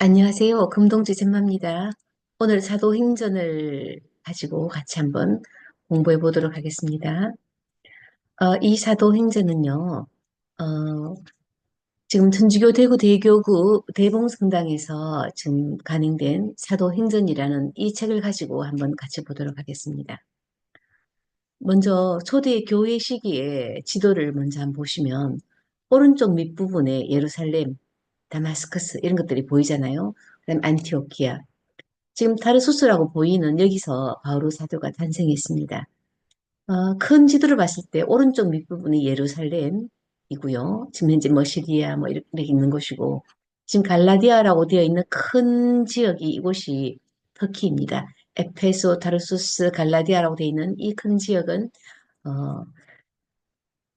안녕하세요. 금동지 잼마입니다. 오늘 사도행전을 가지고 같이 한번 공부해 보도록 하겠습니다. 이 사도행전은요, 어, 지금 천주교 대구 대교구 대봉성당에서 지금 간행된 사도행전이라는 이 책을 가지고 한번 같이 보도록 하겠습니다. 먼저 초대 교회 시기의 지도를 먼저 한번 보시면 오른쪽 밑부분에 예루살렘, 다마스커스 이런 것들이 보이잖아요. 그다음 안티오키아, 지금 타르수스라고 보이는 여기서 바오로 사도가 탄생했습니다. 큰 지도를 봤을 때 오른쪽 밑부분이 예루살렘이고요. 지금 현재 뭐 시리아 뭐 이렇게 있는 곳이고, 지금 갈라디아라고 되어 있는 큰 지역이 이곳이 터키입니다. 에페소, 타르수스, 갈라디아라고 되어 있는 이 큰 지역은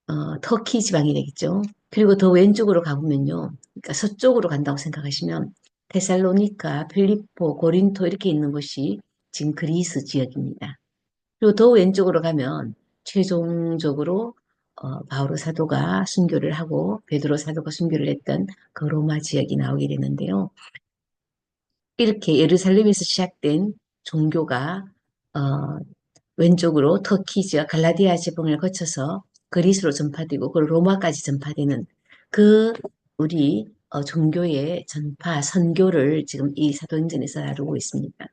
어, 터키 지방이 되겠죠. 그리고 더 왼쪽으로 가보면요. 그러니까 서쪽으로 간다고 생각하시면 테살로니카, 필리포, 고린토 이렇게 있는 곳이 지금 그리스 지역입니다. 그리고 더 왼쪽으로 가면 최종적으로 바오로 사도가 순교를 하고 베드로 사도가 순교를 했던 그 로마 지역이 나오게 되는데요. 이렇게 예루살렘에서 시작된 종교가 어, 왼쪽으로 터키 지역 갈라디아 지방을 거쳐서 그리스로 전파되고 그 로마까지 전파되는 그 우리 종교의 전파 선교를 지금 이 사도행전에서 다루고 있습니다.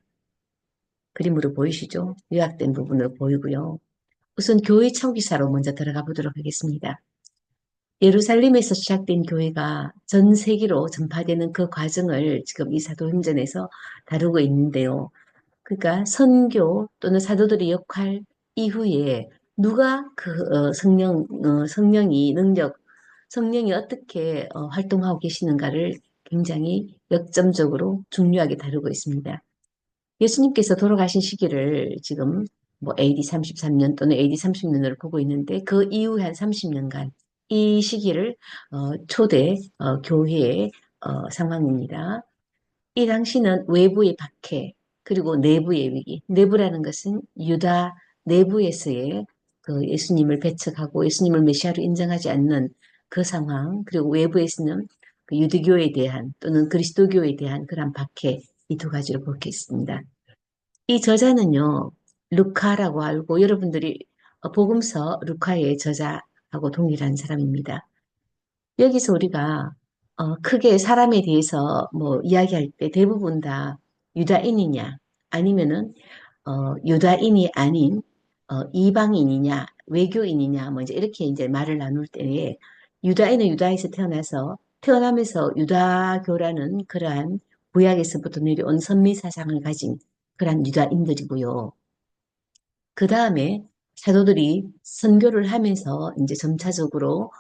그림으로 보이시죠? 요약된 부분으로 보이고요. 우선 교회 초기사로 먼저 들어가 보도록 하겠습니다. 예루살렘에서 시작된 교회가 전 세계로 전파되는 그 과정을 지금 이 사도행전에서 다루고 있는데요. 그러니까 선교 또는 사도들의 역할 이후에 누가 성령이 성령이 어떻게 활동하고 계시는가를 굉장히 역점적으로 중요하게 다루고 있습니다. 예수님께서 돌아가신 시기를 지금 뭐 AD 33년 또는 AD 30년으로 보고 있는데 그 이후에 한 30년간 이 시기를 초대 교회의 상황입니다. 이 당시는 외부의 박해, 그리고 내부의 위기. 내부라는 것은 유다 내부에서의 그 예수님을 배척하고 예수님을 메시아로 인정하지 않는 그 상황, 그리고 외부에서는 그 유대교에 대한 또는 그리스도교에 대한 그런 박해, 이 두 가지로 보겠습니다. 이 저자는요, 루카라고 알고 여러분들이 복음서 루카의 저자하고 동일한 사람입니다. 여기서 우리가 크게 사람에 대해서 뭐 이야기할 때 대부분 다 유다인이냐 아니면은 유다인이 아닌 이방인이냐 외교인이냐 뭐 이제 이렇게 이제 말을 나눌 때에 유다인은 유다에서 태어나서 태어나면서 유다교라는 그러한 구약에서부터 내려온 선미 사상을 가진 그러한 유다인들이고요. 그 다음에 사도들이 선교를 하면서 이제 점차적으로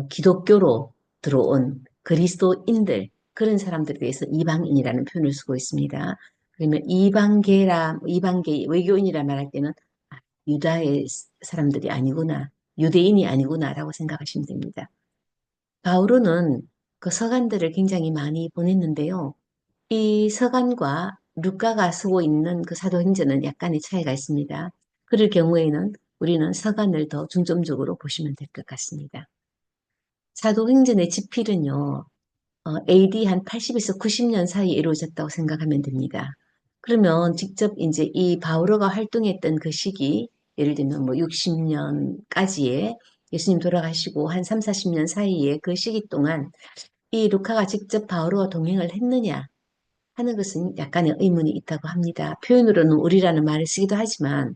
기독교로 들어온 그리스도인들, 그런 사람들에 대해서 이방인이라는 표현을 쓰고 있습니다. 그러면 이방계 외교인이라 말할 때는 유다의 사람들이 아니구나, 유대인이 아니구나라고 생각하시면 됩니다. 바오로는 그 서간들을 굉장히 많이 보냈는데요. 이 서간과 루카가 쓰고 있는 그 사도행전은 약간의 차이가 있습니다. 그럴 경우에는 우리는 서간을 더 중점적으로 보시면 될 것 같습니다. 사도행전의 집필은요, AD 한 80에서 90년 사이에 이루어졌다고 생각하면 됩니다. 그러면 직접 이제 이 바오로가 활동했던 그 시기, 예를 들면 뭐 60년까지의 예수님 돌아가시고 한 3, 40년 사이에 그 시기 동안 이 루카가 직접 바오로와 동행을 했느냐 하는 것은 약간의 의문이 있다고 합니다. 표현으로는 우리라는 말을 쓰기도 하지만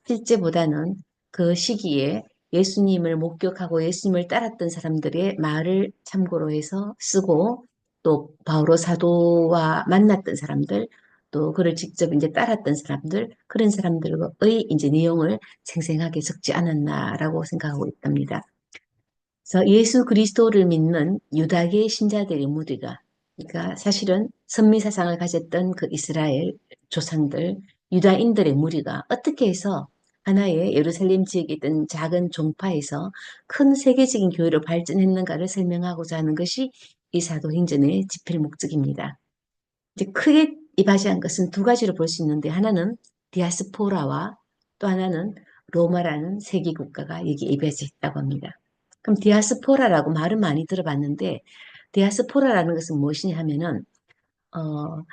실제보다는 그 시기에 예수님을 목격하고 예수님을 따랐던 사람들의 말을 참고로 해서 쓰고 또 바오로 사도와 만났던 사람들 또 그를 직접 이제 따랐던 사람들 그런 사람들의 이제 내용을 생생하게 적지 않았나라고 생각하고 있답니다. 그래서 예수 그리스도를 믿는 유다계 신자들의 무리가, 그러니까 사실은 선미 사상을 가졌던 그 이스라엘 조상들, 유다인들의 무리가 어떻게 해서 하나의 예루살렘 지역에 있던 작은 종파에서 큰 세계적인 교회로 발전했는가를 설명하고자 하는 것이 이 사도행전의 집필 목적입니다. 이제 크게 이바지한 것은 두 가지로 볼 수 있는데 하나는 디아스포라와 또 하나는 로마라는 세계 국가가 여기 이바지했다고 합니다. 그럼 디아스포라라고 말은 많이 들어봤는데 디아스포라라는 것은 무엇이냐 하면은 어,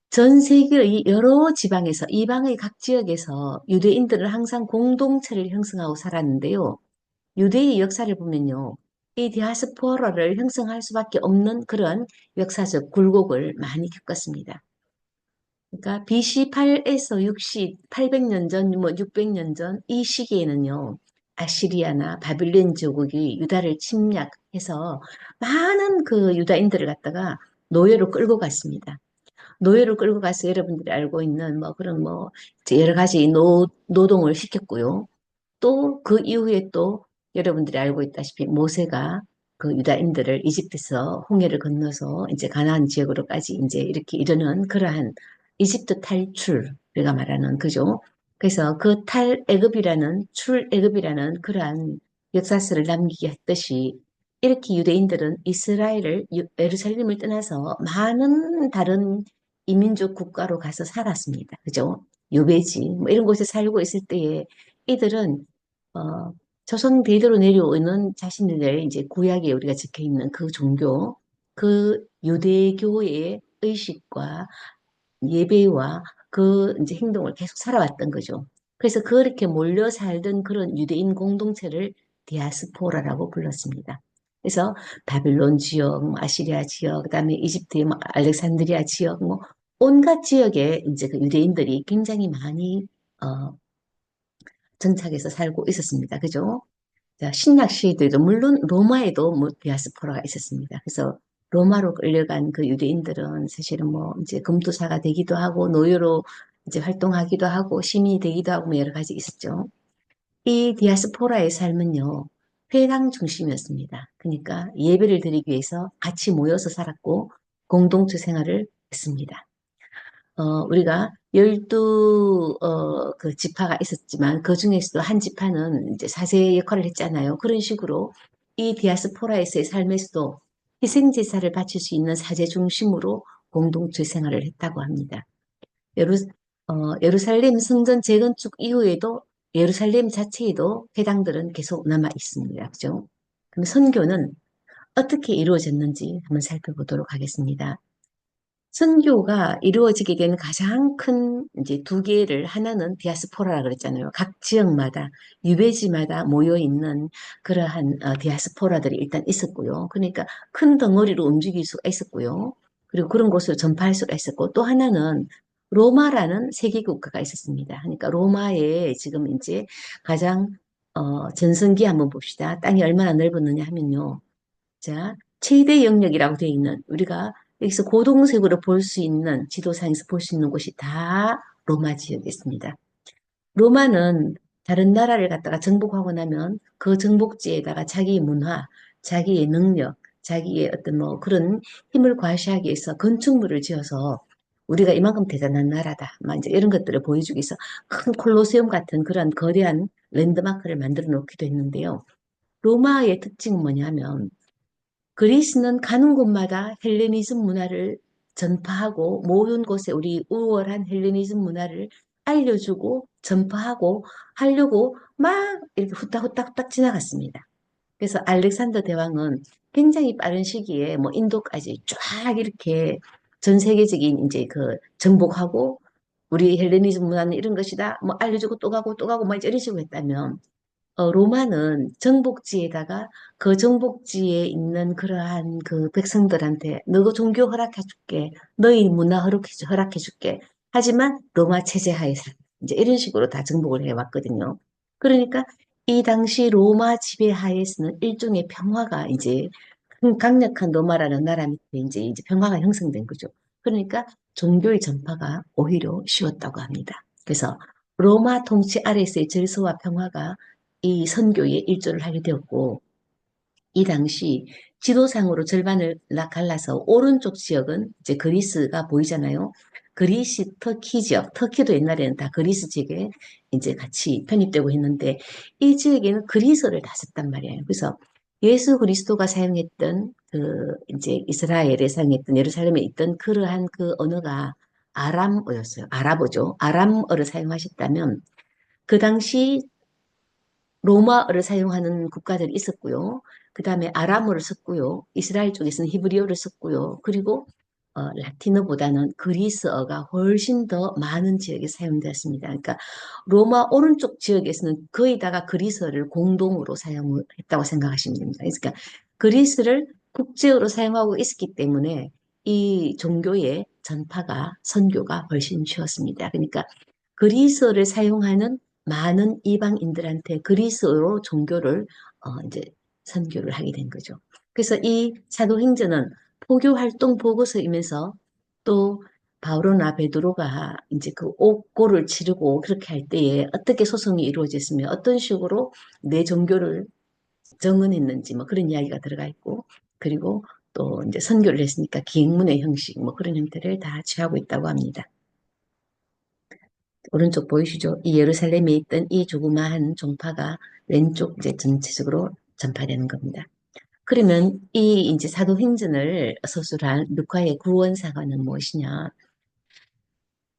전 세계의 여러 지방에서, 이방의 각 지역에서 유대인들은 항상 공동체를 형성하고 살았는데요. 유대의 역사를 보면요. 이 디아스포라를 형성할 수밖에 없는 그런 역사적 굴곡을 많이 겪었습니다. 그러니까 BC 8에서 60, 800년 전, 뭐 600년 전 이 시기에는요. 아시리아나 바빌론 제국이 유다를 침략해서 많은 그 유다인들을 갖다가 노예로 끌고 갔습니다. 노예로 끌고 가서 여러분들이 알고 있는 뭐 그런 뭐 여러 가지 노동을 시켰고요. 또 그 이후에 또 여러분들이 알고 있다시피 모세가 그 유다인들을 이집트에서 홍해를 건너서 이제 가나안 지역으로까지 이제 이렇게 이르는 그러한 이집트 탈출 우리가 말하는 그죠? 그래서 그 탈애굽이라는 출애굽이라는 그러한 역사서를 남기게 했듯이 이렇게 유대인들은 이스라엘을 예루살렘을 떠나서 많은 다른 이민족 국가로 가서 살았습니다. 그죠? 유배지 뭐 이런 곳에 살고 있을 때에 이들은 어, 조선 대대로 내려오는 자신들의 이제 구약에 우리가 적혀 있는 그 종교, 그 유대교의 의식과 예배와 그 이제 행동을 계속 살아왔던 거죠. 그래서 그렇게 몰려 살던 그런 유대인 공동체를 디아스포라라고 불렀습니다. 그래서 바빌론 지역, 뭐 아시리아 지역, 그다음에 이집트의 뭐 알렉산드리아 지역, 뭐 온갖 지역에 이제 그 유대인들이 굉장히 많이 어, 정착해서 살고 있었습니다. 그죠? 자, 신약 시대도 물론 로마에도 뭐 디아스포라가 있었습니다. 그래서 로마로 끌려간 그 유대인들은 사실은 뭐 이제 검투사가 되기도 하고 노예로 이제 활동하기도 하고 시민이 되기도 하고 뭐 여러 가지 있었죠. 이 디아스포라의 삶은요. 회당 중심이었습니다. 그러니까 예배를 드리기 위해서 같이 모여서 살았고 공동체 생활을 했습니다. 우리가 12, 그 지파가 있었지만 그 중에서도 한 지파는 이제 사세 역할을 했잖아요. 그런 식으로 이 디아스포라에서의 삶에서도 희생제사를 바칠 수 있는 사제 중심으로 공동체 생활을 했다고 합니다. 예루, 예루살렘 성전 재건축 이후에도 예루살렘 자체에도 회당들은 계속 남아 있습니다. 그죠? 그럼 선교는 어떻게 이루어졌는지 한번 살펴보도록 하겠습니다. 선교가 이루어지게 된 가장 큰 이제 두 개를 하나는 디아스포라라 그랬잖아요. 각 지역마다 유배지마다 모여 있는 그러한 디아스포라들이 일단 있었고요. 그러니까 큰 덩어리로 움직일 수가 있었고요. 그리고 그런 곳을 전파할 수가 있었고 또 하나는 로마라는 세계 국가가 있었습니다. 그러니까 로마의 지금 이제 가장 전성기 한번 봅시다. 땅이 얼마나 넓었느냐 하면요. 자, 최대 영역이라고 되어 있는 우리가 여기서 고동색으로 볼 수 있는 지도상에서 볼 수 있는 곳이 다 로마 지역에 있습니다. 로마는 다른 나라를 갖다가 정복하고 나면 그 정복지에다가 자기의 문화, 자기의 능력, 자기의 어떤 뭐 그런 힘을 과시하기 위해서 건축물을 지어서 우리가 이만큼 대단한 나라다. 막 이제 이런 것들을 보여주기 위해서 큰 콜로세움 같은 그런 거대한 랜드마크를 만들어 놓기도 했는데요. 로마의 특징은 뭐냐면 그리스는 가는 곳마다 헬레니즘 문화를 전파하고 모든 곳에 우리 우월한 헬레니즘 문화를 알려주고 전파하고 하려고 막 이렇게 후딱후딱 지나갔습니다. 그래서 알렉산더 대왕은 굉장히 빠른 시기에 뭐 인도까지 쫙 이렇게 전 세계적인 이제 그 정복하고 우리 헬레니즘 문화는 이런 것이다. 뭐 알려주고 또 가고 또 가고 뭐 이런 식으로 했다면 로마는 정복지에다가 그 정복지에 있는 그러한 그 백성들한테 너 종교 허락해줄게. 너희 문화 허락해줄게. 하지만 로마 체제 하에서 이제 이런 식으로 다 정복을 해왔거든요. 그러니까 이 당시 로마 지배 하에서는 일종의 평화가 이제 강력한 로마라는 나라 밑에 이제 평화가 형성된 거죠. 그러니까 종교의 전파가 오히려 쉬웠다고 합니다. 그래서 로마 통치 아래서의 질서와 평화가 이 선교에 일조를 하게 되었고, 이 당시 지도상으로 절반을 갈라서 오른쪽 지역은 이제 그리스가 보이잖아요. 그리스 터키 지역, 터키도 옛날에는 다 그리스 지역에 이제 같이 편입되고 했는데, 이 지역에는 그리스어를 다 썼단 말이에요. 그래서 예수 그리스도가 사용했던 그 이제 이스라엘에 사용했던 예루살렘에 있던 그러한 그 언어가 아람어였어요. 아랍어죠. 아람어를 사용하셨다면 그 당시 로마어를 사용하는 국가들이 있었고요. 그 다음에 아람어를 썼고요. 이스라엘 쪽에서는 히브리어를 썼고요. 그리고 라틴어보다는 그리스어가 훨씬 더 많은 지역에 사용되었습니다. 그러니까 로마 오른쪽 지역에서는 거의 다가 그리스어를 공동으로 사용했다고 생각하시면 됩니다. 그러니까 그리스를 국제어로 사용하고 있었기 때문에 이 종교의 전파가 선교가 훨씬 쉬웠습니다. 그러니까 그리스어를 사용하는 많은 이방인들한테 그리스어로 종교를 이제 선교를 하게 된 거죠. 그래서 이 사도행전은 포교 활동 보고서이면서 또 바오로나 베드로가 이제 그 옥고를 치르고 그렇게 할 때에 어떻게 소송이 이루어졌으며 어떤 식으로 내 종교를 정언했는지 뭐 그런 이야기가 들어가 있고 그리고 또 이제 선교를 했으니까 기행문의 형식 뭐 그런 형태를 다 취하고 있다고 합니다. 오른쪽 보이시죠? 이 예루살렘에 있던 이 조그마한 종파가 왼쪽 이제 전체적으로 전파되는 겁니다. 그러면 이 이제 사도행전을 서술한 루카의 구원 사건은 무엇이냐?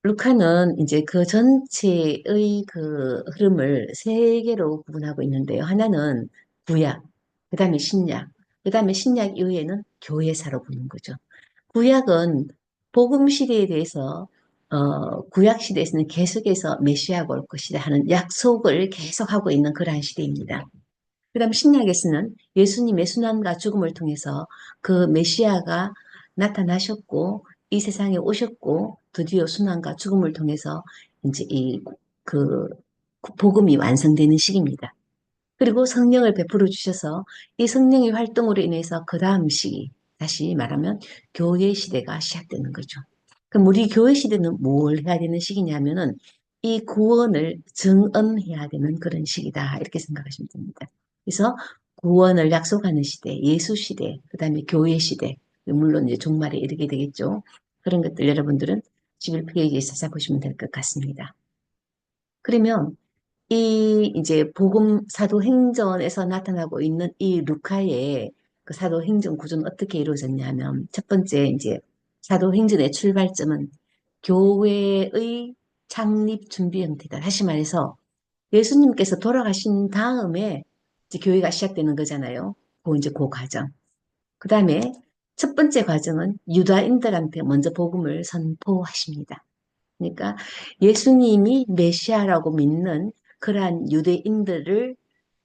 루카는 이제 그 전체의 그 흐름을 세 개로 구분하고 있는데요. 하나는 구약, 그 다음에 신약, 그 다음에 신약 이후에는 교회사로 보는 거죠. 구약은 복음 시대에 대해서 구약 시대에서는 계속해서 메시아가 올 것이다 하는 약속을 계속하고 있는 그러한 시대입니다. 그다음 신약에서는 예수님의 순환과 죽음을 통해서 그 메시아가 나타나셨고 이 세상에 오셨고 드디어 순환과 죽음을 통해서 이제 그 복음이 완성되는 시기입니다. 그리고 성령을 베풀어 주셔서 이 성령의 활동으로 인해서 그 다음 시기, 다시 말하면 교회 시대가 시작되는 거죠. 그럼 우리 교회 시대는 뭘 해야 되는 시기냐면은 이 구원을 증언해야 되는 그런 시기다. 이렇게 생각하시면 됩니다. 그래서 구원을 약속하는 시대, 예수 시대, 그 다음에 교회 시대, 물론 이제 종말에 이르게 되겠죠. 그런 것들 여러분들은 11페이지에 찾아보시면 될 것 같습니다. 그러면 이 이제 복음 사도행전에서 나타나고 있는 이 루카의 그 사도행전 구조는 어떻게 이루어졌냐면 첫 번째 이제 사도행전의 출발점은 교회의 창립 준비 형태다. 다시 말해서 예수님께서 돌아가신 다음에 이제 교회가 시작되는 거잖아요. 그 이제 그 과정. 그 다음에 첫 번째 과정은 유다인들한테 먼저 복음을 선포하십니다. 그러니까 예수님이 메시아라고 믿는 그러한 유대인들을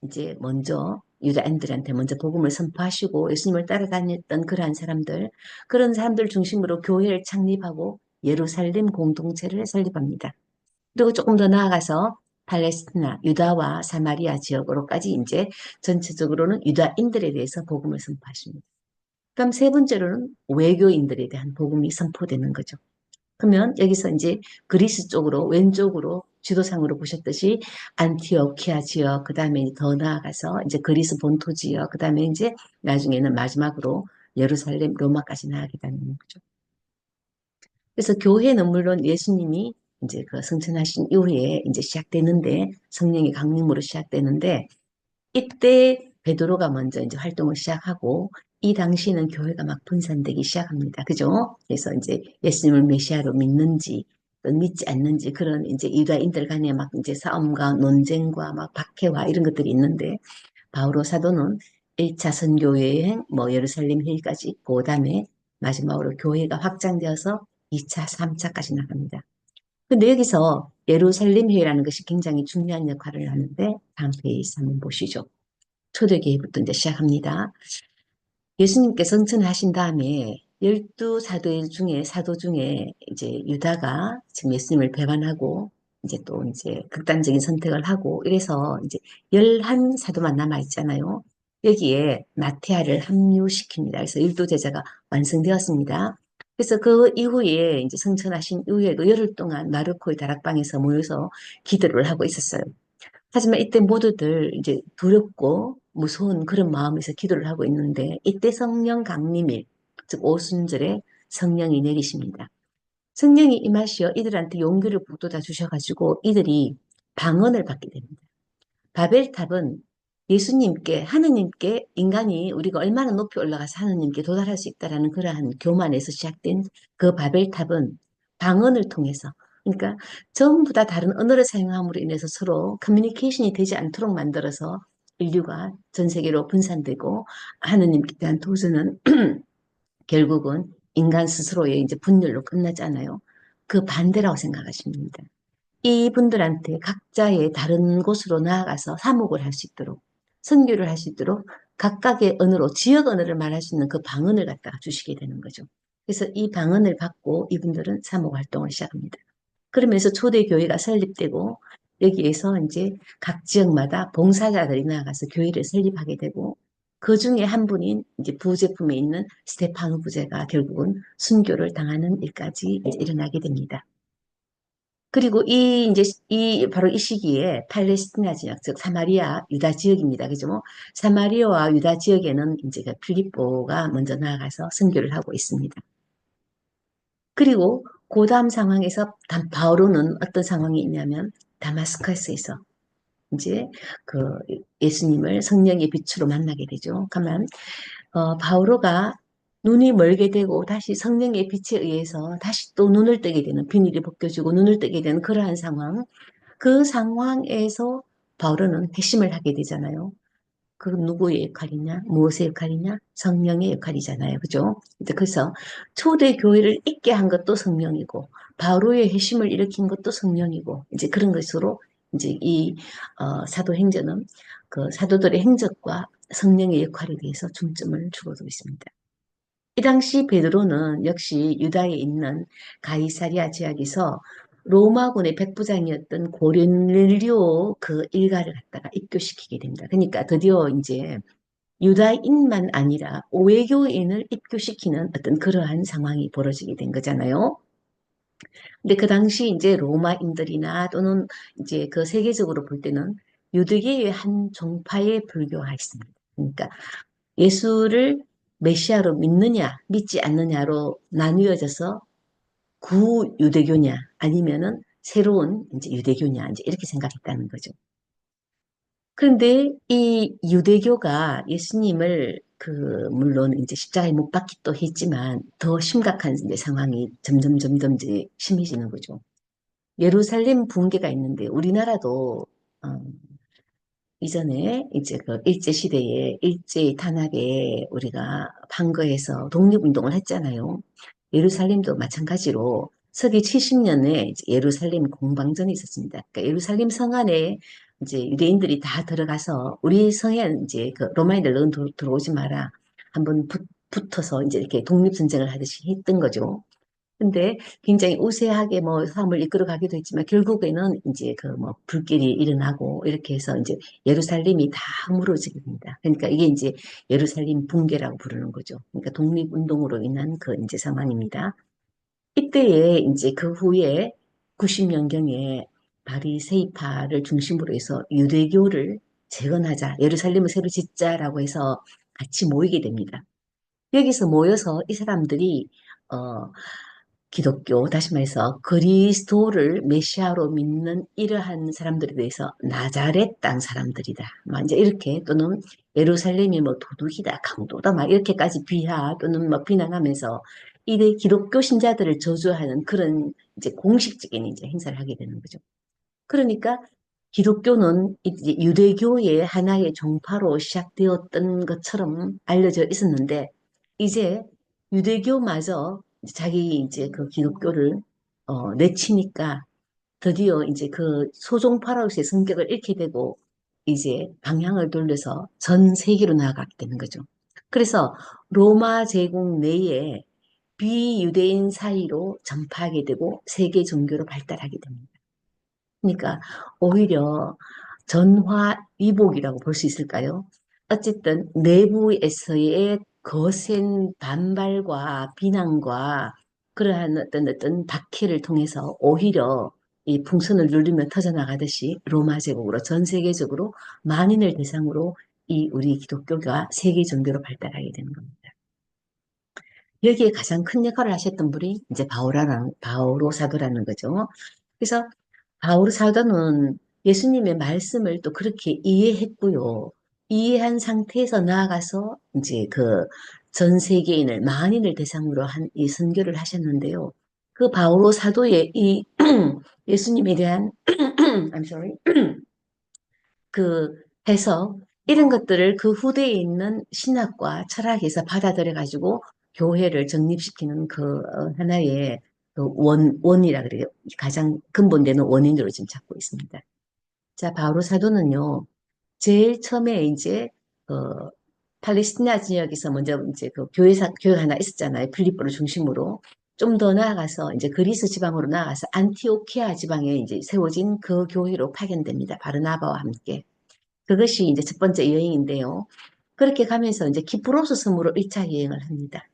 이제 먼저 유다인들한테 먼저 복음을 선포하시고 예수님을 따라다녔던 그러한 사람들, 그런 사람들 중심으로 교회를 창립하고 예루살렘 공동체를 설립합니다. 그리고 조금 더 나아가서 팔레스티나, 유다와 사마리아 지역으로까지 이제 전체적으로는 유다인들에 대해서 복음을 선포하십니다. 그럼 세 번째로는 외교인들에 대한 복음이 선포되는 거죠. 그러면 여기서 이제 그리스 쪽으로 왼쪽으로 지도상으로 보셨듯이 안티오키아 지역, 그 다음에 더 나아가서 이제 그리스 본토 지역, 그 다음에 이제 나중에는 마지막으로 예루살렘, 로마까지 나아가게 되는 거죠. 그래서 교회는 물론 예수님이 이제 그 승천하신 이후에 이제 시작되는데 성령의 강림으로 시작되는데 이때 베드로가 먼저 이제 활동을 시작하고 이 당시에는 교회가 막 분산되기 시작합니다. 그죠? 그래서 이제 예수님을 메시아로 믿는지 또 믿지 않는지 그런 이제 유다인들 간에 막 이제 싸움과 논쟁과 막 박해와 이런 것들이 있는데 바오로 사도는 1차 선교 여행, 뭐 예루살렘 회의까지 있고 그다음에 마지막으로 교회가 확장되어서 2차, 3차까지 나갑니다. 근데 여기서 예루살렘 회의라는 것이 굉장히 중요한 역할을 하는데 다음 페이지 한번 보시죠. 초대교회부터 이제 시작합니다. 예수님께서 승천하신 다음에 12사도 중에 이제 유다가 지금 예수님을 배반하고 이제 또 이제 극단적인 선택을 하고 이래서 이제 11사도만 남아있잖아요. 여기에 마태아를 합류시킵니다. 그래서 율도 제자가 완성되었습니다. 그래서 그 이후에 이제 승천하신 이후에 그 열흘 동안 마르코의 다락방에서 모여서 기도를 하고 있었어요. 하지만 이때 모두들 이제 두렵고 무서운 그런 마음에서 기도를 하고 있는데 이때 성령 강림일, 즉 오순절에 성령이 내리십니다. 성령이 임하시어 이들한테 용기를 북돋아 주셔가지고 이들이 방언을 받게 됩니다. 바벨탑은 예수님께, 하느님께 인간이 우리가 얼마나 높이 올라가서 하느님께 도달할 수 있다라는 그러한 교만에서 시작된 그 바벨탑은 방언을 통해서, 그러니까 전부 다 다른 언어를 사용함으로 인해서 서로 커뮤니케이션이 되지 않도록 만들어서 인류가 전 세계로 분산되고 하느님께 대한 도전은 결국은 인간 스스로의 이제 분열로 끝나잖아요. 그 반대라고 생각하시면 됩니다. 이분들한테 각자의 다른 곳으로 나아가서 사목을 할 수 있도록, 선교를 할 수 있도록 각각의 언어로, 지역 언어를 말할 수 있는 그 방언을 갖다가 주시게 되는 거죠. 그래서 이 방언을 받고 이분들은 사목 활동을 시작합니다. 그러면서 초대 교회가 설립되고 여기에서 이제 각 지역마다 봉사자들이 나가서 교회를 설립하게 되고 그 중에 한 분인 이제 부제품에 있는 스테파노 부제가 결국은 순교를 당하는 일까지 이제 일어나게 됩니다. 그리고 이 이제 이 바로 이 시기에 팔레스티나 지역, 즉 사마리아 유다 지역입니다. 그죠? 뭐 사마리아와 유다 지역에는 이제 그 필립보가 먼저 나아가서 선교를 하고 있습니다. 그리고 그 다음 상황에서 바오로는 어떤 상황이 있냐면 다마스커스에서 이제 그 예수님을 성령의 빛으로 만나게 되죠. 그러면 바오로가 눈이 멀게 되고 다시 성령의 빛에 의해서 다시 또 눈을 뜨게 되는 비닐이 벗겨지고 눈을 뜨게 되는 그러한 상황. 그 상황에서 바오로는 회심을 하게 되잖아요. 그 누구의 역할이냐? 무엇의 역할이냐? 성령의 역할이잖아요. 그죠? 그래서 초대 교회를 있게 한 것도 성령이고, 바로의 회심을 일으킨 것도 성령이고, 이제 그런 것으로 이제 이 사도행전은 그 사도들의 행적과 성령의 역할에 대해서 중점을 주고도 있습니다. 이 당시 베드로는 역시 유다에 있는 가이사리아 지역에서 로마군의 백부장이었던 고넬료 그 일가를 갖다가 입교시키게 됩니다. 그러니까 드디어 이제 유다인만 아니라 외교인을 입교시키는 어떤 그러한 상황이 벌어지게 된 거잖아요. 근데 그 당시 이제 로마인들이나 또는 이제 그 세계적으로 볼 때는 유대계의 한 종파에 불과했습니다. 그러니까 예수를 메시아로 믿느냐, 믿지 않느냐로 나뉘어져서 구유대교냐, 아니면은 새로운 이제 유대교냐, 이제 이렇게 생각했다는 거죠. 그런데 이 유대교가 예수님을 물론 이제 십자가에 못 박기도 했지만 더 심각한 이제 상황이 점점 이제 심해지는 거죠. 예루살렘 붕괴가 있는데 우리나라도 어, 이전에 이제 그 일제 시대에 일제 탄압에 우리가 판거에서 독립운동을 했잖아요. 예루살렘도 마찬가지로 서기 70년에 예루살렘 공방전이 있었습니다. 그러니까 예루살렘 성 안에 이제 유대인들이 다 들어가서 우리 성에 이제 그 로마인들 넌 들어오지 마라. 한번 붙어서 이제 이렇게 독립전쟁을 하듯이 했던 거죠. 근데 굉장히 우세하게 뭐 삶을 이끌어 가기도 했지만 결국에는 이제 그 뭐 불길이 일어나고 이렇게 해서 이제 예루살렘이 다 무너지게 됩니다. 그러니까 이게 이제 예루살렘 붕괴라고 부르는 거죠. 그러니까 독립운동으로 인한 그 이제 상황입니다. 이때에 이제 그 후에 90년경에 바리새파를 중심으로 해서 유대교를 재건하자, 예루살렘을 새로 짓자라고 해서 같이 모이게 됩니다. 여기서 모여서 이 사람들이 어, 기독교, 다시 말해서 그리스도를 메시아로 믿는 이러한 사람들에 대해서 나자렛 땅 사람들이다. 막 이제 이렇게 또는 예루살렘이 뭐 도둑이다, 강도다, 막 이렇게까지 비하 또는 막 비난하면서 이래 기독교 신자들을 저주하는 그런 이제 공식적인 이제 행사를 하게 되는 거죠. 그러니까 기독교는 이제 유대교의 하나의 종파로 시작되었던 것처럼 알려져 있었는데 이제 유대교마저 자기 이제 그 기독교를 내치니까 드디어 이제 그 소종파로서의 성격을 잃게 되고 이제 방향을 돌려서 전 세계로 나아가게 되는 거죠. 그래서 로마 제국 내에 비유대인 사이로 전파하게 되고 세계 종교로 발달하게 됩니다. 그러니까 오히려 전화위복이라고 볼 수 있을까요? 어쨌든 내부에서의 거센 반발과 비난과 그러한 어떤 박해를 통해서 오히려 이 풍선을 누르며 터져나가듯이 로마 제국으로 전 세계적으로 만인을 대상으로 이 우리 기독교가 세계 종교로 발달하게 되는 겁니다. 여기에 가장 큰 역할을 하셨던 분이 이제 바오로 사도라는 거죠. 그래서 바오로 사도는 예수님의 말씀을 또 그렇게 이해했고요. 이해한 상태에서 나아가서 이제 그 전 세계인을 만인을 대상으로 한 이 선교를 하셨는데요. 그 바오로 사도의 이 예수님에 대한 I'm sorry. 그 해석 이런 것들을 그 후대에 있는 신학과 철학에서 받아들여 가지고 교회를 정립시키는 그 하나의 그 원이라 그래요. 가장 근본되는 원인으로 지금 잡고 있습니다. 자, 바오로 사도는요, 제일 처음에 이제 어, 팔레스티나 지역에서 먼저 이제 그 교회가 하나 있었잖아요. 필리포를 중심으로. 좀 더 나아가서 이제 그리스 지방으로 나아가서 안티오키아 지방에 이제 세워진 그 교회로 파견됩니다. 바르나바와 함께. 그것이 이제 첫 번째 여행인데요. 그렇게 가면서 이제 키프로스 섬으로 1차 여행을 합니다.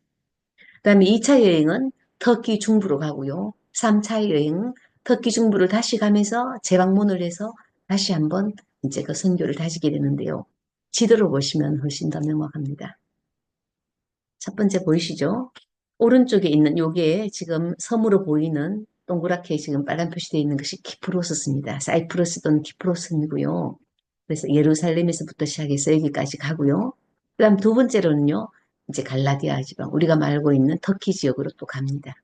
그다음에 2차 여행은 터키 중부로 가고요. 3차 여행 터키 중부를 다시 가면서 재방문을 해서 다시 한번 이제 그 선교를 다지게 되는데요. 지도를 보시면 훨씬 더 명확합니다. 첫 번째 보이시죠? 오른쪽에 있는 요게 지금 섬으로 보이는 동그랗게 지금 빨간 표시되어 있는 것이 키프로스입니다. 사이프러스 또는 키프로스이고요. 그래서 예루살렘에서부터 시작해서 여기까지 가고요. 그다음 두 번째로는요. 이제 갈라디아 지방, 우리가 말고 있는 터키 지역으로 또 갑니다.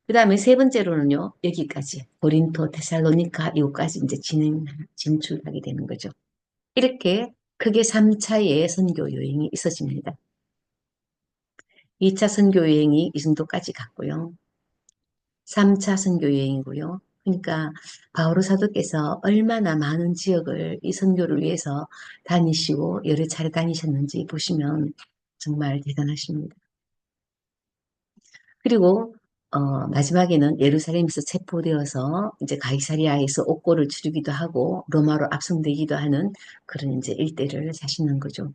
그다음에 세 번째로는요. 여기까지 고린토, 테살로니카 이곳까지 이제 진출하게 되는 거죠. 이렇게 크게 3차의 선교 여행이 있어집니다. 2차 선교 여행이 이 정도까지 갔고요. 3차 선교 여행이고요. 그러니까 바오로 사도께서 얼마나 많은 지역을 이 선교를 위해서 다니시고 여러 차례 다니셨는지 보시면 정말 대단하십니다. 그리고 마지막에는 예루살렘에서 체포되어서 이제 가이사리아에서 옥고를 치르기도 하고 로마로 압송되기도 하는 그런 이제 일대를 사시는 거죠.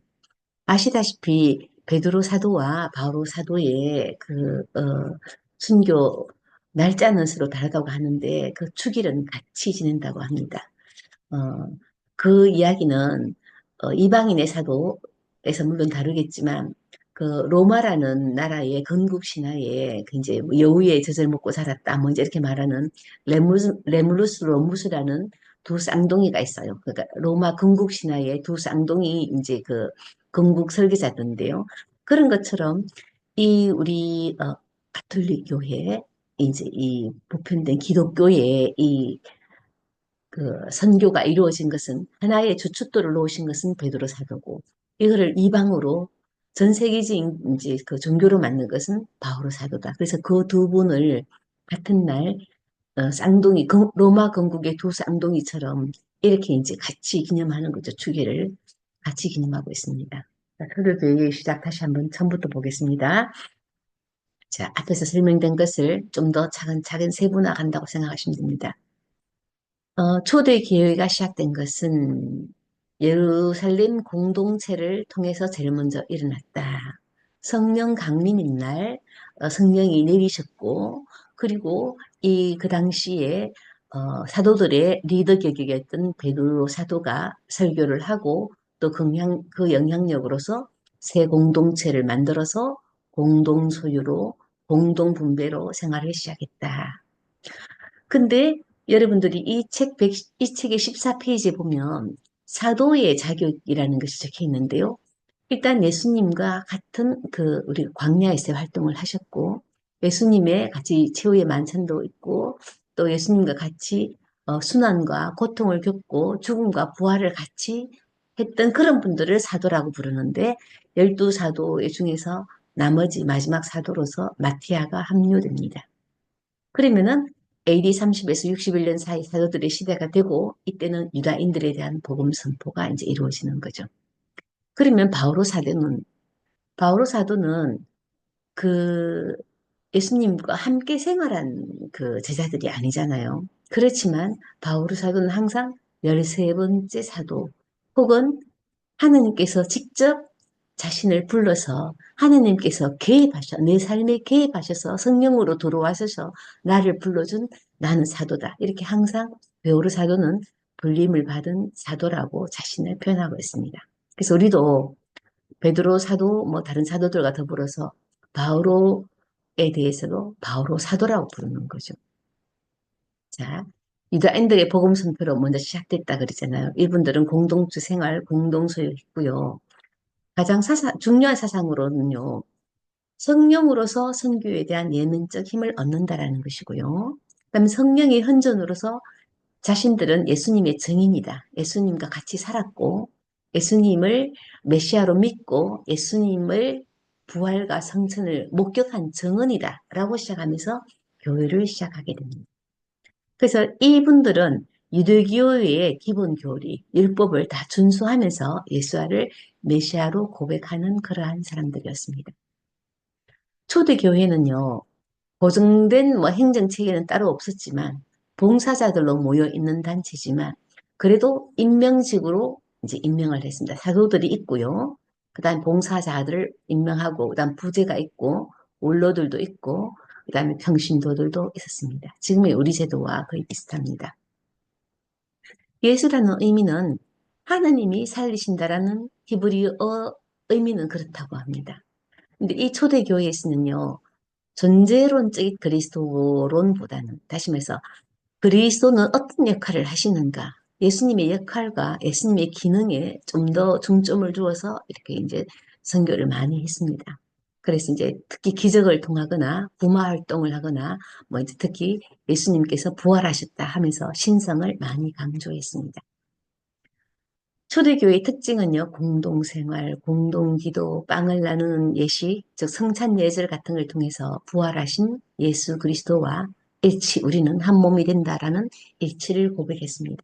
아시다시피 베드로 사도와 바오로 사도의 그 순교 날짜는 서로 다르다고 하는데 그 축일은 같이 지낸다고 합니다. 어, 그 이야기는 이방인의 사도에서 물론 다르겠지만 그 로마라는 나라의 건국 신화에 그 이제 뭐 여우의 젖을 먹고 살았다 뭐 이제 이렇게 말하는 레물루스 로무스라는 두 쌍둥이가 있어요. 그러니까 로마 건국 신화의 두 쌍둥이 이제 그 건국 설계자던데요. 그런 것처럼 이 우리 가톨릭 교회 이제 이 보편된 기독교의 이 그 선교가 이루어진 것은 하나의 주춧돌을 놓으신 것은 베드로 사도고 이거를 이방으로 전 세계적인 이제 그 종교로 만든 것은 바오로 사도다. 그래서 그 두 분을 같은 날 쌍둥이 로마 건국의 두 쌍둥이처럼 이렇게 이제 같이 기념하는 거죠. 주기를 같이 기념하고 있습니다. 자, 설교의 시작 다시 한번 처음부터 보겠습니다. 자, 앞에서 설명된 것을 좀 더 차근차근 세분화 간다고 생각하시면 됩니다. 초대 교회가 시작된 것은 예루살렘 공동체를 통해서 제일 먼저 일어났다. 성령 강림인 날 성령이 내리셨고 그리고 그 당시에 사도들의 리더 격이었던 베드로 사도가 설교를 하고 또 그 영향력으로서 새 공동체를 만들어서 공동 소유로 공동 분배로 생활을 시작했다. 근데 여러분들이 이 책의 14페이지에 보면 사도의 자격이라는 것이 적혀 있는데요. 일단 예수님과 같은 우리 광야에서 활동을 하셨고, 예수님의 같이 최후의 만찬도 있고, 또 예수님과 같이 순환과 고통을 겪고 죽음과 부활을 같이 했던 그런 분들을 사도라고 부르는데, 12사도 중에서 나머지 마지막 사도로서 마티아가 합류됩니다. 그러면은 AD 30에서 61년 사이 사도들의 시대가 되고 이때는 유다인들에 대한 복음 선포가 이제 이루어지는 거죠. 그러면 바오로 사도는 그 예수님과 함께 생활한 그 제자들이 아니잖아요. 그렇지만 바오로 사도는 항상 13번째 사도 혹은 하나님께서 직접 자신을 불러서 하나님께서 내 삶에 개입하셔서 성령으로 들어와셔서 나를 불러준 나는 사도다. 이렇게 항상 베드로 사도는 불림을 받은 사도라고 자신을 표현하고 있습니다. 그래서 우리도 베드로 사도 뭐 다른 사도들과 더불어서 바오로에 대해서도 바오로 사도라고 부르는 거죠. 자, 유다인들의 복음 선포로 먼저 시작됐다 그러잖아요. 이분들은 공동체 생활, 공동소유했고요. 가장 중요한 사상으로는요, 성령으로서 선교에 대한 예민적 힘을 얻는다라는 것이고요. 그다음에 성령의 현존으로서 자신들은 예수님의 증인이다. 예수님과 같이 살았고, 예수님을 메시아로 믿고, 예수님을 부활과 성천을 목격한 증언이다라고 시작하면서 교회를 시작하게 됩니다. 그래서 이분들은 유대교회의 기본 교리, 율법을 다 준수하면서 예수를 메시아로 고백하는 그러한 사람들이었습니다. 초대교회는요, 고정된 뭐 행정체계는 따로 없었지만 봉사자들로 모여 있는 단체지만 그래도 임명직으로 이제 임명을 했습니다. 사도들이 있고요. 그다음 봉사자들을 임명하고 그다음 부제가 있고 원로들도 있고 그다음에 평신도들도 있었습니다. 지금의 우리 제도와 거의 비슷합니다. 예수라는 의미는 하느님이 살리신다라는 히브리어 의미는 그렇다고 합니다. 근데 이 초대교회에서는요. 존재론적인 그리스도론보다는 다시 말해서 그리스도는 어떤 역할을 하시는가 예수님의 역할과 예수님의 기능에 좀 더 중점을 두어서 이렇게 이제 선교를 많이 했습니다. 그래서 이제 특히 기적을 통하거나 부마 활동을 하거나 뭐 이제 특히 예수님께서 부활하셨다 하면서 신성을 많이 강조했습니다. 초대교회의 특징은요, 공동생활, 공동기도, 빵을 나누는 예식, 즉 성찬 예절 같은 걸 통해서 부활하신 예수 그리스도와 일치, 우리는 한 몸이 된다라는 일치를 고백했습니다.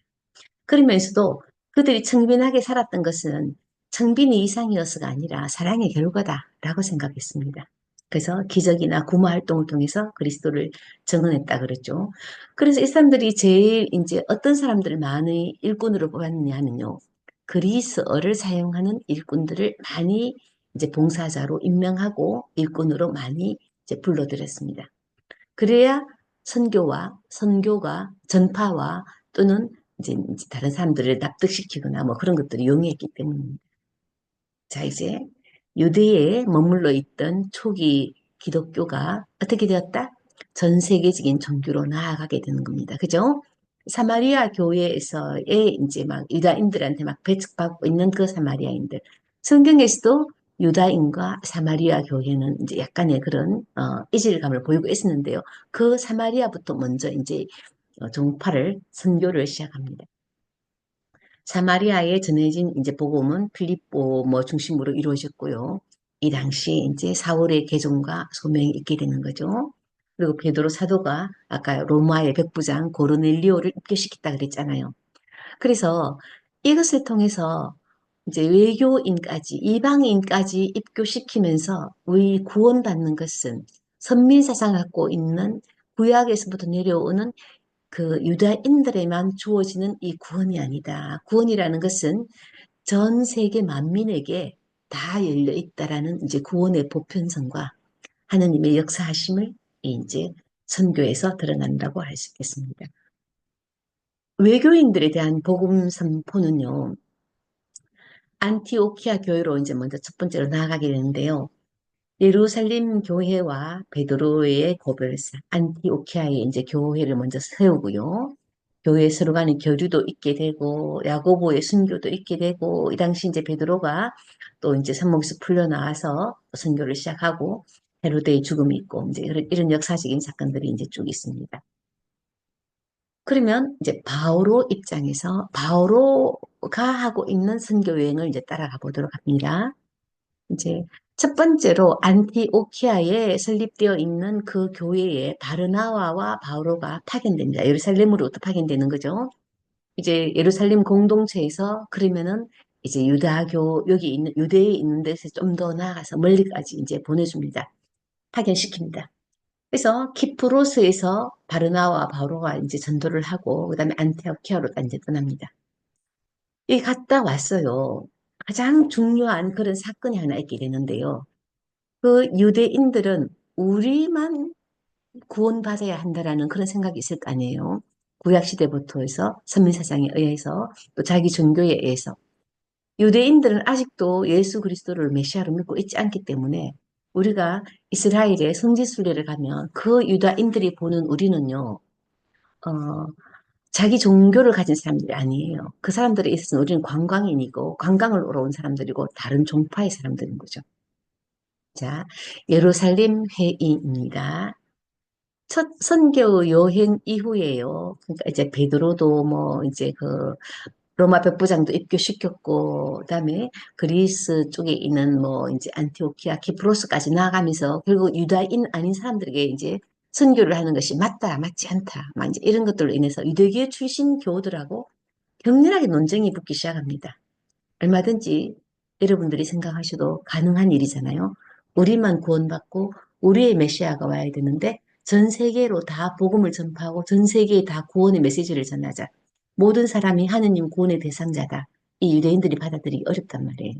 그러면서도 그들이 청빈하게 살았던 것은 청빈이 이상이어서가 아니라 사랑의 결과다라고 생각했습니다. 그래서 기적이나 구마 활동을 통해서 그리스도를 증언했다 그랬죠. 그래서 이 사람들이 제일 이제 어떤 사람들을 많이 일꾼으로 뽑았느냐면요. 그리스어를 사용하는 일꾼들을 많이 이제 봉사자로 임명하고 일꾼으로 많이 이제 불러들였습니다. 그래야 선교가 전파와 또는 이제 다른 사람들을 납득시키거나 뭐 그런 것들이 용이했기 때문입니다. 자, 이제 유대에 머물러 있던 초기 기독교가 어떻게 되었다? 전 세계적인 종교로 나아가게 되는 겁니다. 그죠? 사마리아 교회에서의 이제 막 유다인들한테 막 배척받고 있는 그 사마리아인들. 성경에서도 유다인과 사마리아 교회는 이제 약간의 그런 이질감을 보이고 있었는데요. 그 사마리아부터 먼저 이제 종파를 선교를 시작합니다. 사마리아에 전해진 이제 복음은 필립보 뭐 중심으로 이루어졌고요. 이 당시 이제 사울의 계종과 소명이 있게 되는 거죠. 그리고 베드로 사도가 아까 로마의 백부장 고르넬리오를 입교시켰다 그랬잖아요. 그래서 이것을 통해서 이제 외교인까지 이방인까지 입교시키면서 우리 구원받는 것은 선민사상을 갖고 있는 구약에서부터 내려오는 그 유다인들에만 주어지는 이 구원이 아니다. 구원이라는 것은 전 세계 만민에게 다 열려 있다라는 이제 구원의 보편성과 하느님의 역사하심을 이제 선교에서 드러난다고 할 수 있겠습니다. 외교인들에 대한 복음 선포는요, 안티오키아 교회로 이제 먼저 첫 번째로 나아가게 되는데요. 예루살렘 교회와 베드로의 고별사 안티오키아에 이제 교회를 먼저 세우고요. 교회 서로 간의 교류도 있게 되고 야고보의 순교도 있게 되고 이 당시 이제 베드로가 또 이제 산목에서 풀려나와서 선교를 시작하고 헤로데의 죽음이 있고 이제 이런 역사적인 사건들이 이제 쭉 있습니다. 그러면 이제 바오로 입장에서 바오로가 하고 있는 선교 여행을 이제 따라가 보도록 합니다. 이제 첫 번째로 안티오키아에 설립되어 있는 그 교회에 바르나바와 바오로가 파견됩니다. 예루살렘으로부터 파견되는 거죠. 이제 예루살렘 공동체에서 그러면은 이제 유다교 여기 있는 유대에 있는 데서 좀 더 나아가서 멀리까지 이제 보내줍니다. 파견시킵니다. 그래서 키프로스에서 바르나와 바오로가 이제 전도를 하고 그다음에 안티오키아로 이제 떠납니다. 이 갔다 왔어요. 가장 중요한 그런 사건이 하나 있게 되는데요. 그 유대인들은 우리만 구원받아야 한다라는 그런 생각이 있을 거 아니에요. 구약시대부터 해서 선민사상에 의해서 또 자기 종교에 의해서 유대인들은 아직도 예수 그리스도를 메시아로 믿고 있지 않기 때문에 우리가 이스라엘의 성지순례를 가면 그 유다인들이 보는 우리는요, 어, 자기 종교를 가진 사람들이 아니에요. 그 사람들에 있어서 우리는 관광인이고 관광을 오러 온 사람들이고 다른 종파의 사람들인 거죠. 자, 예루살렘 회의입니다. 첫 선교 여행 이후에요. 그러니까 이제 베드로도 뭐 이제 그 로마 백부장도 입교시켰고, 그다음에 그리스 쪽에 있는 뭐 이제 안티오키아, 키프로스까지 나아가면서 결국 유다인 아닌 사람들에게 이제 선교를 하는 것이 맞다, 맞지 않다, 막 이제 이런 것들로 인해서 유대교 출신 교우들하고 격렬하게 논쟁이 붙기 시작합니다. 얼마든지 여러분들이 생각하셔도 가능한 일이잖아요. 우리만 구원받고 우리의 메시아가 와야 되는데 전 세계로 다 복음을 전파하고 전 세계에 다 구원의 메시지를 전하자. 모든 사람이 하느님 구원의 대상자다. 이 유대인들이 받아들이기 어렵단 말이에요.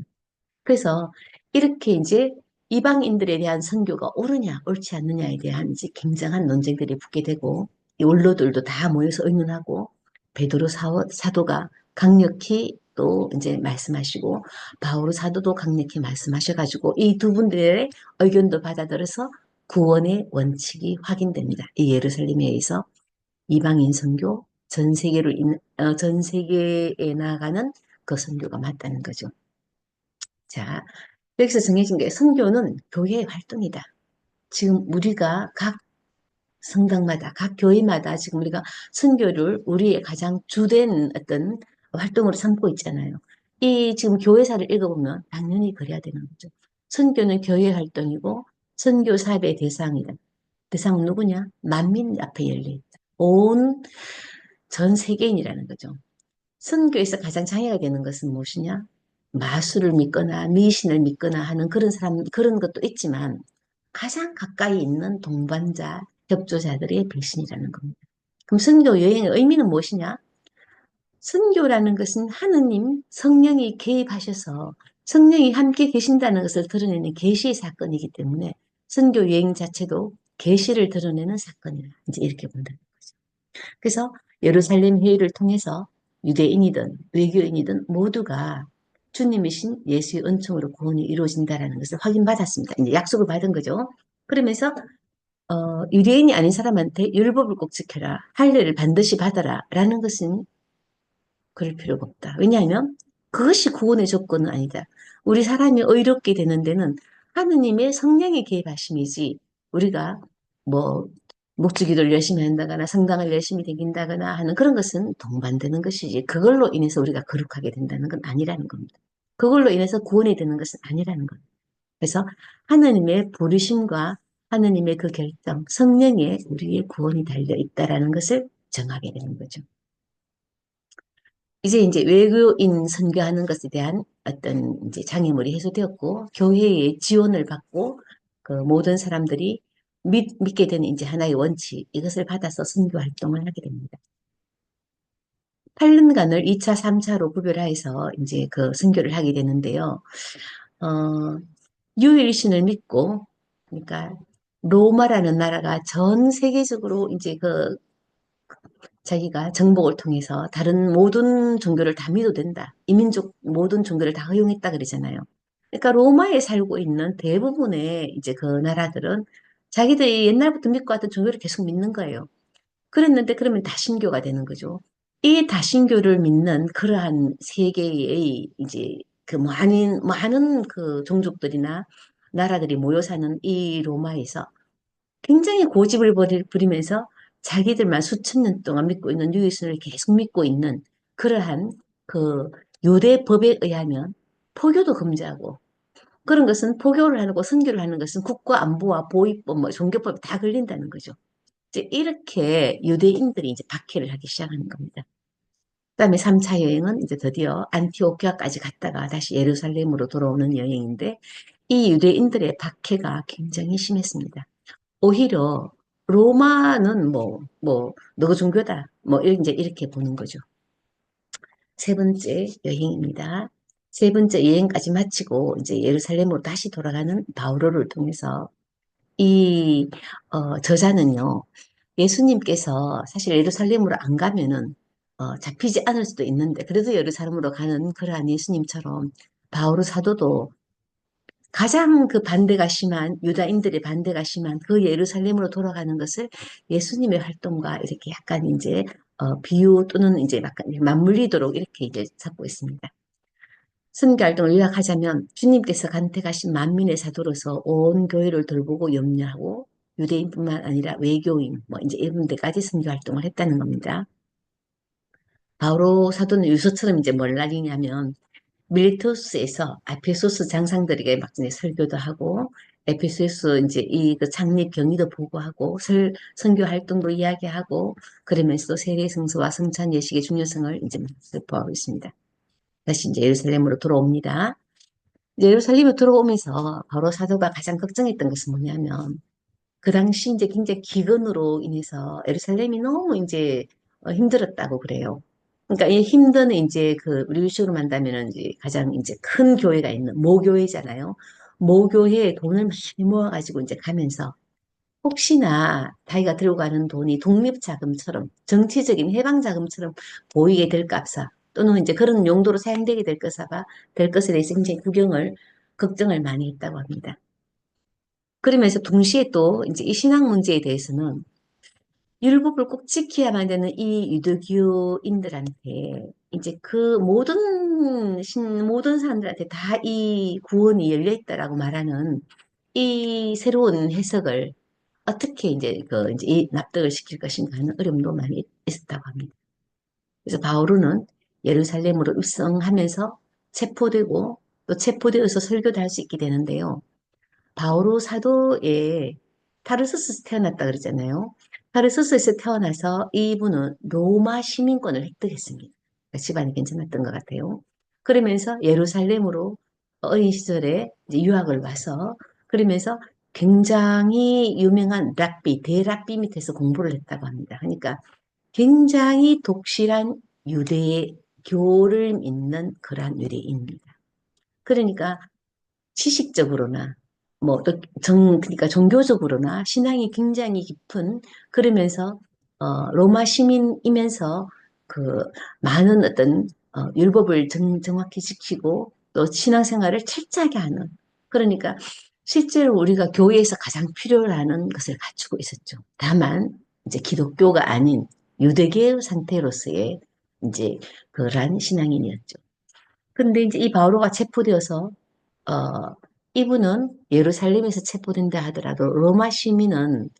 그래서 이렇게 이제 이방인들에 대한 선교가 옳으냐 옳지 않느냐에 대한 이제 굉장한 논쟁들이 붙게 되고 이 원로들도 다 모여서 의논하고 베드로 사도가 강력히 또 이제 말씀하시고 바오로 사도도 강력히 말씀하셔가지고 이 두 분들의 의견도 받아들여서 구원의 원칙이 확인됩니다. 이 예루살렘에 의해서 이방인 선교 전 세계에 나아가는 그 선교가 맞다는 거죠. 자, 여기서 정해진 게 선교는 교회의 활동이다. 지금 우리가 각 성당마다, 각 교회마다 지금 우리가 선교를 우리의 가장 주된 어떤 활동으로 삼고 있잖아요. 이 지금 교회사를 읽어보면 당연히 그래야 되는 거죠. 선교는 교회 활동이고 선교 사업의 대상이다. 대상은 누구냐? 만민 앞에 열려있다. 온 전 세계인이라는 거죠. 선교에서 가장 장애가 되는 것은 무엇이냐? 마술을 믿거나 미신을 믿거나 하는 그런 사람, 그런 것도 있지만 가장 가까이 있는 동반자, 협조자들의 배신이라는 겁니다. 그럼 선교 여행의 의미는 무엇이냐? 선교라는 것은 하느님 성령이 개입하셔서 성령이 함께 계신다는 것을 드러내는 계시의 사건이기 때문에 선교 여행 자체도 계시를 드러내는 사건이라 이제 이렇게 본다는 거죠. 그래서 예루살렘 회의를 통해서 유대인이든 외교인이든 모두가 주님이신 예수의 은총으로 구원이 이루어진다는 것을 확인받았습니다. 이제 약속을 받은 거죠. 그러면서 유대인이 아닌 사람한테 율법을 꼭 지켜라. 할례를 반드시 받아라. 라는 것은 그럴 필요가 없다. 왜냐하면 그것이 구원의 조건은 아니다. 우리 사람이 의롭게 되는 데는 하느님의 성령의 개입하심이지 우리가 뭐 목주기도를 열심히 한다거나 성당을 열심히 다닌다거나 하는 그런 것은 동반되는 것이지 그걸로 인해서 우리가 거룩하게 된다는 건 아니라는 겁니다. 그걸로 인해서 구원이 되는 것은 아니라는 겁니다. 그래서 하느님의 부르심과 하느님의 그 결정, 성령에 우리의 구원이 달려 있다라는 것을 정하게 되는 거죠. 이제 외교인 선교하는 것에 대한 어떤 이제 장애물이 해소되었고 교회의 지원을 받고 그 모든 사람들이 믿게 되는 이제 하나의 원칙 이것을 받아서 선교 활동을 하게 됩니다. 8년간을 2차, 3차로 구별해서 이제 그 선교를 하게 되는데요. 어, 유일신을 믿고 그러니까 로마라는 나라가 전 세계적으로 이제 그 자기가 정복을 통해서 다른 모든 종교를 다 믿어도 된다. 이민족 모든 종교를 다 허용했다 그러잖아요. 그러니까 로마에 살고 있는 대부분의 이제 그 나라들은 자기들이 옛날부터 믿고 왔던 종교를 계속 믿는 거예요. 그랬는데 그러면 다신교가 되는 거죠. 이 다신교를 믿는 그러한 세계의 이제 그 많은 그 종족들이나 나라들이 모여 사는 이 로마에서 굉장히 고집을 부리면서 자기들만 수천 년 동안 믿고 있는 유일신을 계속 믿고 있는 그러한 그 유대 법에 의하면 포교도 금지하고 그런 것은 포교를 하고 선교를 하는 것은 국가 안보와 보위법, 뭐 종교법 다 걸린다는 거죠. 이제 이렇게 유대인들이 이제 박해를 하기 시작하는 겁니다. 그다음에 3차 여행은 이제 드디어 안티오키아까지 갔다가 다시 예루살렘으로 돌아오는 여행인데 이 유대인들의 박해가 굉장히 심했습니다. 오히려 로마는 너가 종교다. 이제 이렇게 보는 거죠. 세 번째 여행입니다. 세 번째 여행까지 마치고 이제 예루살렘으로 다시 돌아가는 바오로를 통해서 이 저자는요. 예수님께서 사실 예루살렘으로 안 가면은 잡히지 않을 수도 있는데 그래도 예루살렘으로 가는 그러한 예수님처럼 바오로 사도도 가장 그 반대가 심한 유다인들의 반대가 심한 그 예루살렘으로 돌아가는 것을 예수님의 활동과 이렇게 약간 이제 비유 또는 이제 약간 맞물리도록 이렇게 이제 잡고 있습니다. 선교 활동을 요약하자면 주님께서 간택하신 만민의 사도로서 온 교회를 돌보고 염려하고 유대인뿐만 아니라 외교인 뭐 이제 이런 데까지 선교 활동을 했다는 겁니다. 바오로 사도는 유서처럼 이제 뭘 날리냐면 밀토스에서 아페소스 장상들에게 막 이제 설교도 하고 에페소스 이제 이 그 창립 경위도 보고하고 선교 활동도 이야기하고 그러면서도 세례 성수와 성찬 예식의 중요성을 이제 설포하고 있습니다. 다시 이제 예루살렘으로 돌아옵니다. 예루살렘에 들어오면서 바로 사도가 가장 걱정했던 것은 뭐냐면 그 당시 이제 굉장히 기근으로 인해서 예루살렘이 너무 이제 힘들었다고 그래요. 그러니까 이 힘든 이제 그 우리 식으로 만다면은 이제 가장 이제 큰 교회가 있는 모교회잖아요. 모교회에 돈을 많이 모아가지고 이제 가면서 혹시나 자기가 들고 가는 돈이 독립자금처럼 정치적인 해방자금처럼 보이게 될까봐 또는 이제 그런 용도로 사용되게 될 것에 대해서 굉장히 걱정을 많이 했다고 합니다. 그러면서 동시에 또 이제 이 신앙 문제에 대해서는 율법을 꼭 지켜야만 되는 이 유대교인들한테 이제 그 모든 사람들한테 다 이 구원이 열려 있다라고 말하는 이 새로운 해석을 어떻게 이제 이 납득을 시킬 것인가 하는 어려움도 많이 있었다고 합니다. 그래서 바오로는 예루살렘으로 입성하면서 체포되고 또 체포되어서 설교도 할 수 있게 되는데요. 바오로 사도의 타르수스에서 태어났다 그러잖아요. 타르수스에서 태어나서 이분은 로마 시민권을 획득했습니다. 그러니까 집안이 괜찮았던 것 같아요. 그러면서 예루살렘으로 어린 시절에 이제 유학을 와서 그러면서 굉장히 유명한 대랍비 밑에서 공부를 했다고 합니다. 그러니까 굉장히 독실한 유대교를 믿는 그러한 유대인입니다. 그러니까 지식적으로나 그러니까 종교적으로나 신앙이 굉장히 깊은 그러면서 로마 시민이면서 그 많은 어떤 율법을 정확히 지키고 또 신앙생활을 철저하게 하는 그러니까 실제로 우리가 교회에서 가장 필요로 하는 것을 갖추고 있었죠. 다만 이제 기독교가 아닌 유대계의 상태로서의 이제 그러한 신앙인이었죠. 근데 이제 이 바오로가 체포되어서 어, 이분은 예루살렘에서 체포된다 하더라도 로마 시민은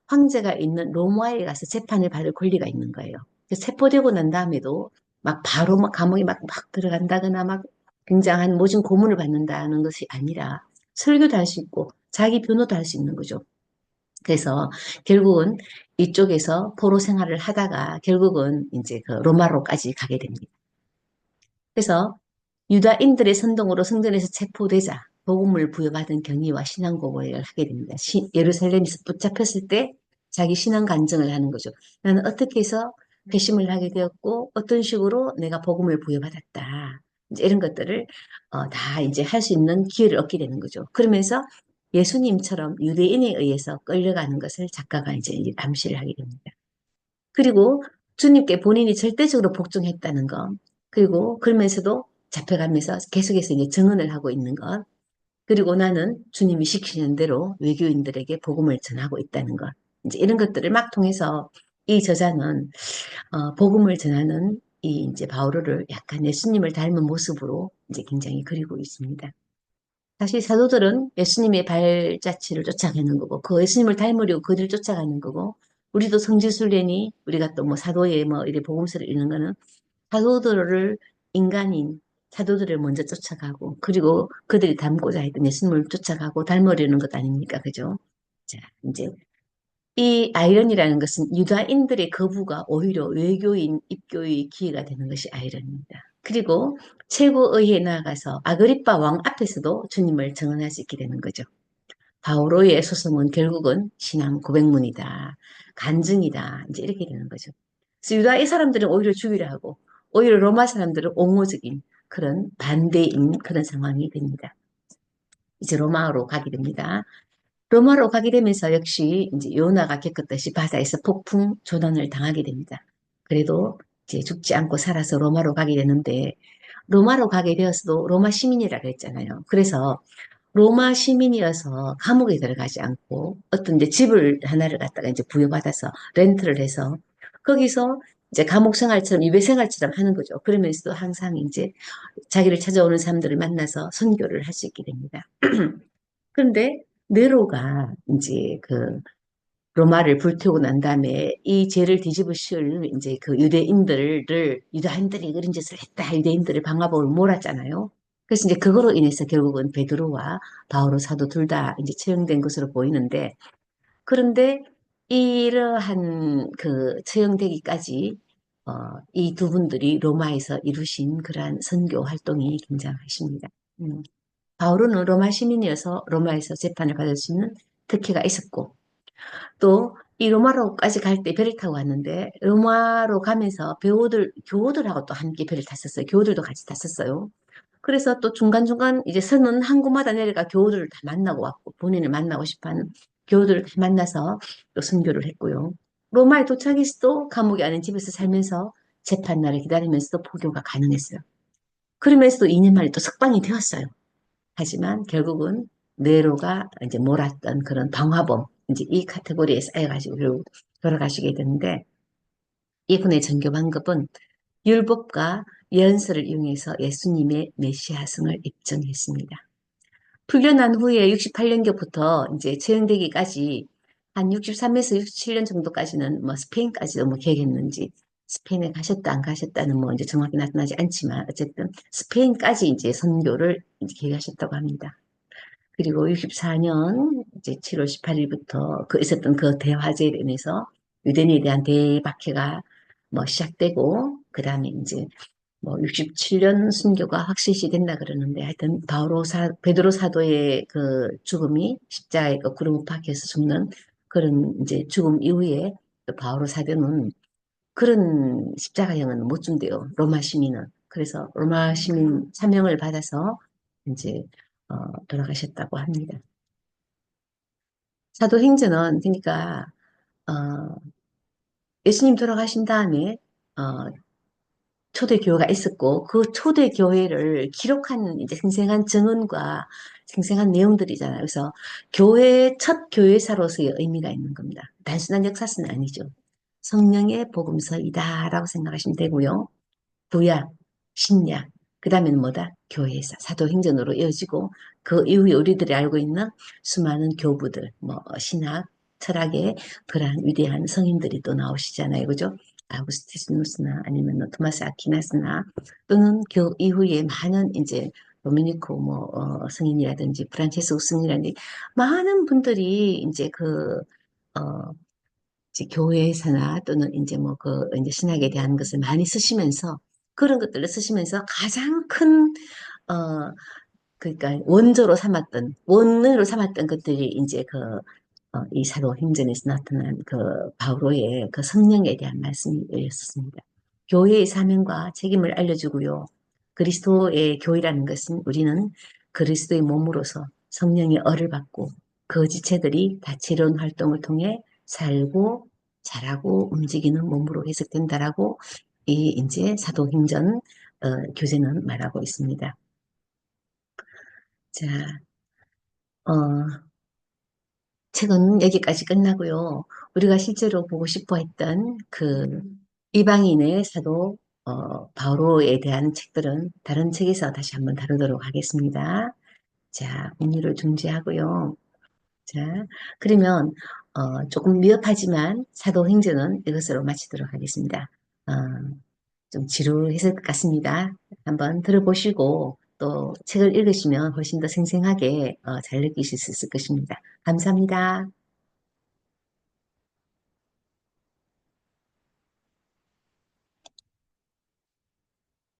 황제가 있는 로마에 가서 재판을 받을 권리가 있는 거예요. 그래서 체포되고 난 다음에도 막 바로 막 감옥에 막 들어간다거나 막 굉장한 모진 고문을 받는다는 것이 아니라 설교도 할 수 있고 자기 변호도 할 수 있는 거죠. 그래서 결국은 이쪽에서 포로 생활을 하다가 결국은 이제 그 로마로까지 가게 됩니다. 그래서 유다인들의 선동으로 성전에서 체포되자 복음을 부여받은 경위와 신앙 고백을 하게 됩니다. 예루살렘에서 붙잡혔을 때 자기 신앙 간증을 하는 거죠. 나는 어떻게 해서 회심을 하게 되었고 어떤 식으로 내가 복음을 부여받았다. 이제 이런 것들을 다 이제 할 수 있는 기회를 얻게 되는 거죠. 그러면서 예수님처럼 유대인에 의해서 끌려가는 것을 작가가 이제 암시를 하게 됩니다. 그리고 주님께 본인이 절대적으로 복종했다는 것. 그리고 그러면서도 잡혀가면서 계속해서 이제 증언을 하고 있는 것. 그리고 나는 주님이 시키는 대로 외교인들에게 복음을 전하고 있다는 것. 이제 이런 것들을 막 통해서 이 저자는 복음을 전하는 이 이제 바오로를 약간 예수님을 닮은 모습으로 이제 굉장히 그리고 있습니다. 사실 사도들은 예수님의 발자취를 쫓아가는 거고, 그 예수님을 닮으려고 그들 쫓아가는 거고, 우리도 성지순례니 우리가 또 뭐 사도의 뭐 이래 복음서를 읽는 거는 사도들을 인간인 사도들을 먼저 쫓아가고, 그리고 그들이 닮고자 했던 예수님을 쫓아가고 닮으려는 것 아닙니까? 그죠? 자, 이제 이 아이러니라는 것은 유다인들의 거부가 오히려 외교인 입교의 기회가 되는 것이 아이러니입니다. 그리고 최고의회에 나아가서 아그리빠 왕 앞에서도 주님을 증언할 수 있게 되는 거죠. 바오로의 소송은 결국은 신앙 고백문이다. 간증이다. 이제 이렇게 되는 거죠. 그래서 유다의 사람들은 오히려 주의를 하고 오히려 로마 사람들은 옹호적인 그런 반대인 그런 상황이 됩니다. 이제 로마로 가게 됩니다. 로마로 가게 되면서 역시 이제 요나가 겪었듯이 바다에서 폭풍 조난을 당하게 됩니다. 그래도 이제 죽지 않고 살아서 로마로 가게 되는데 로마로 가게 되었어도 로마 시민이라고 했잖아요. 그래서 로마 시민이어서 감옥에 들어가지 않고 어떤 이제 집을 하나를 갖다가 이제 부여받아서 렌트를 해서 거기서 이제 감옥 생활처럼 유배 생활처럼 하는 거죠. 그러면서도 항상 이제 자기를 찾아오는 사람들을 만나서 선교를 할 수 있게 됩니다. 그런데 네로가 이제 로마를 불태우고 난 다음에 이 죄를 뒤집어 씌울 이제 그 유대인들이 그런 짓을 했다. 유대인들을 방화범으로 몰았잖아요. 그래서 이제 그거로 인해서 결국은 베드로와 바오로 사도 둘 다 이제 처형된 것으로 보이는데 그런데 이러한 그 처형되기까지 이 두 분들이 로마에서 이루신 그러한 선교 활동이 굉장하십니다. 바울은 로마 시민이어서 로마에서 재판을 받을 수 있는 특혜가 있었고 또 이 로마로까지 갈 때 배를 타고 갔는데 로마로 가면서 교우들하고 또 함께 배를 탔었어요. 교우들도 같이 탔었어요. 그래서 또 중간중간 이제 선은 항구마다 내려가 교우들을 다 만나고 왔고 본인을 만나고 싶어하는 교우들을 다 만나서 또 선교를 했고요. 로마에 도착해서도 감옥이 아닌 집에서 살면서 재판날을 기다리면서도 포교가 가능했어요. 그러면서도 2년 만에 또 석방이 되었어요. 하지만 결국은 네로가 이제 몰았던 그런 방화범, 이제 이 카테고리에 쌓여가지고 결국 돌아가시게 되는데 이분의 전교 방법은 율법과 예언서를 이용해서 예수님의 메시아성을 입증했습니다. 풀려난 후에 68년경부터 이제 처형되기까지 한 63에서 67년 정도까지는 뭐 스페인까지도 뭐 계획했는지 스페인에 가셨다 안 가셨다는 뭐 이제 정확히 나타나지 않지만 어쨌든 스페인까지 이제 선교를 이제 계획하셨다고 합니다. 그리고 64년 이제 7월 18일부터 그 있었던 그 대화제로 인해서 유대인에 대한 대박해가 뭐 시작되고 그다음에 이제 뭐 67년 순교가 확실시 된다 그러는데 하여튼 베드로 사도의 그 죽음이 십자가에 거꾸로 못 박혀서 죽는 그런 이제 죽음 이후에 또 바오로 사도는 그런 십자가형은 못 준대요. 로마 시민은. 그래서 로마 시민 사명을 받아서 이제 돌아가셨다고 합니다. 사도행전은 그러니까 어, 예수님 돌아가신 다음에 어, 초대교회가 있었고 그 초대교회를 기록한 이제 생생한 증언과 생생한 내용들이잖아요. 그래서 첫 교회사로서의 의미가 있는 겁니다. 단순한 역사서는 아니죠. 성령의 복음서이다라고 생각하시면 되고요. 구약, 신약, 그 다음에는 뭐다? 교회사, 사도행전으로 이어지고 그 이후에 우리들이 알고 있는 수많은 교부들, 뭐 신학, 철학의 그러한 위대한 성인들이 또 나오시잖아요. 그죠? 아우구스티누스나 아니면 토마스 아퀴나스나 또는 그 이후에 많은 이제 도미니코 뭐 성인이라든지 프란체스코 성인이라든지 많은 분들이 이제 이제 교회에서나 또는 이제 뭐 이제 신학에 대한 것을 많이 쓰시면서 그런 것들을 쓰시면서 가장 큰, 그러니까 원으로 삼았던 것들이 이제 이 사도행전에서 나타난 그 바오로의 그 성령에 대한 말씀이었습니다. 교회의 사명과 책임을 알려주고요. 그리스도의 교회라는 것은 우리는 그리스도의 몸으로서 성령의 얼을 받고 그 지체들이 다채로운 활동을 통해 살고 자라고 움직이는 몸으로 해석된다라고 이 이제 사도행전 교재는 말하고 있습니다. 자, 어, 책은 여기까지 끝나고요. 우리가 실제로 보고 싶어 했던 그 이방인의 사도 바오로에 대한 책들은 다른 책에서 다시 한번 다루도록 하겠습니다. 자, 공유를 중지하고요. 자, 그러면 조금 미흡하지만 사도행전은 이것으로 마치도록 하겠습니다. 어, 좀 지루했을 것 같습니다. 한번 들어보시고 또 책을 읽으시면 훨씬 더 생생하게 잘 느끼실 수 있을 것입니다. 감사합니다.